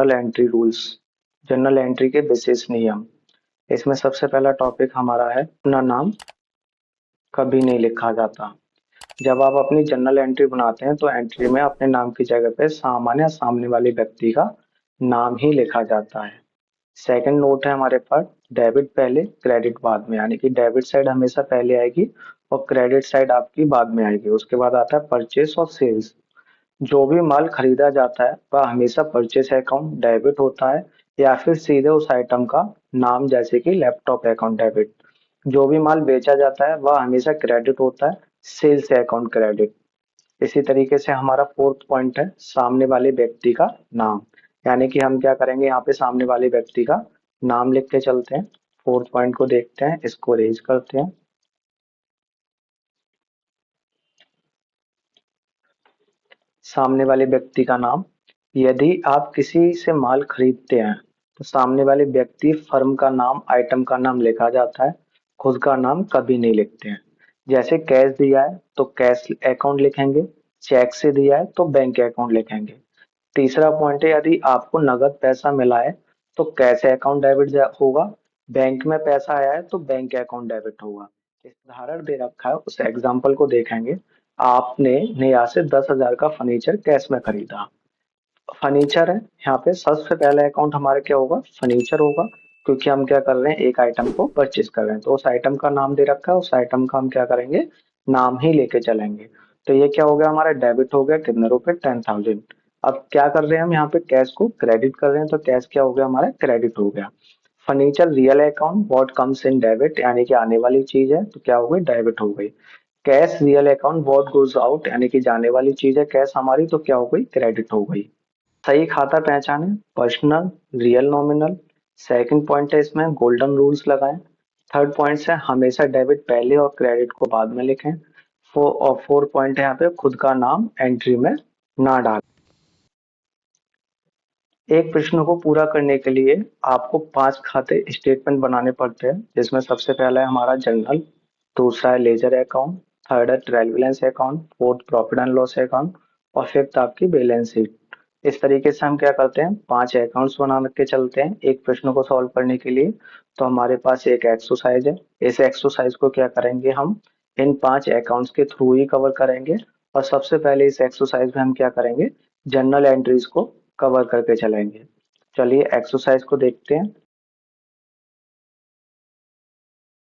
General entry rules. General entry के विशेष नियम। इसमें सबसे पहला टॉपिक हमारा है अपना नाम कभी नहीं लिखा जाता। जब आप अपनी जनरल एंट्री बनाते हैं तो एंट्री में अपने नाम की जगह पे सामान्य सामने वाले व्यक्ति का नाम ही लिखा जाता है। सेकंड नोट है हमारे पास, डेबिट पहले क्रेडिट बाद में, यानी कि डेबिट साइड हमेशा पहले आएगी और क्रेडिट साइड आपकी बाद में आएगी। उसके बाद आता है परचेस और सेल्स। जो भी माल खरीदा जाता है वह हमेशा परचेस अकाउंट डेबिट होता है या फिर सीधे उस आइटम का नाम, जैसे कि लैपटॉप अकाउंट डेबिट। जो भी माल बेचा जाता है वह हमेशा क्रेडिट होता है, सेल्स अकाउंट क्रेडिट। इसी तरीके से हमारा फोर्थ पॉइंट है सामने वाले व्यक्ति का नाम, यानी कि हम क्या करेंगे यहाँ पे सामने वाले व्यक्ति का नाम लिख के चलते हैं। फोर्थ पॉइंट को देखते हैं, इसको रेज करते हैं। सामने वाले व्यक्ति का नाम। यदि आप किसी से माल खरीदते हैं तो सामने वाले व्यक्ति फर्म का नाम, आइटम का नाम लिखा जाता है, खुद का नाम कभी नहीं लिखते हैं। जैसे कैश दिया है तो कैश अकाउंट लिखेंगे, चेक से दिया है तो बैंक अकाउंट लिखेंगे। तीसरा पॉइंट है यदि आपको नगद पैसा मिला है तो कैश अकाउंट डेबिट होगा, बैंक में पैसा आया है तो बैंक अकाउंट डेबिट होगा। इस उदाहरण दे रखा है, उस एग्जाम्पल को देखेंगे। आपने नेहा से 10,000 का फर्नीचर कैश में खरीदा। फर्नीचर है, यहाँ पे सबसे पहला अकाउंट हमारा क्या होगा, फर्नीचर होगा, क्योंकि हम क्या कर रहे हैं, एक आइटम को परचेज कर रहे हैं। तो उस आइटम का नाम दे रखा है, उस आइटम का हम क्या करेंगे, नाम ही लेके चलेंगे। तो ये क्या हो गया, हमारा डेबिट हो गया कितने रुपए, 10,000। अब क्या कर रहे हैं हम यहाँ पे, कैश को क्रेडिट कर रहे हैं, तो कैश क्या हो गया हमारा, क्रेडिट हो गया। Furniture real account what comes in debit, यानी कि आने वाली चीज है तो क्या हो गई, डेबिट हो गई। Cash real account what goes out, यानी कि जाने वाली चीज है कैश हमारी, तो क्या हो गई, क्रेडिट हो गई। सही खाता पहचाने, personal, real, nominal. Second point है इसमें गोल्डन रूल्स लगाएं। थर्ड पॉइंट है हमेशा डेबिट पहले और क्रेडिट को बाद में लिखें। फोर पॉइंट है यहाँ पे खुद का नाम एंट्री में ना डालें। एक प्रश्न को पूरा करने के लिए आपको 5 खाते स्टेटमेंट बनाने पड़ते हैं, जिसमें सबसे पहला है हमारा जनरल, दूसरा है लेजर अकाउंट, थर्ड है trial balance account, fourth profit and loss account और फिफ्थ आपकी बैलेंस शीट। इस तरीके से हम क्या करते हैं, 5 अकाउंट्स बना के चलते हैं एक प्रश्न को सॉल्व करने के लिए। तो हमारे पास एक एक्सरसाइज है, इस एक्सरसाइज को क्या करेंगे हम, इन 5 अकाउंट्स के थ्रू ही कवर करेंगे। और सबसे पहले इस एक्सरसाइज में हम क्या करेंगे, जर्नल एंट्रीज को कवर करके चलेंगे। चलिए एक्सरसाइज को देखते हैं।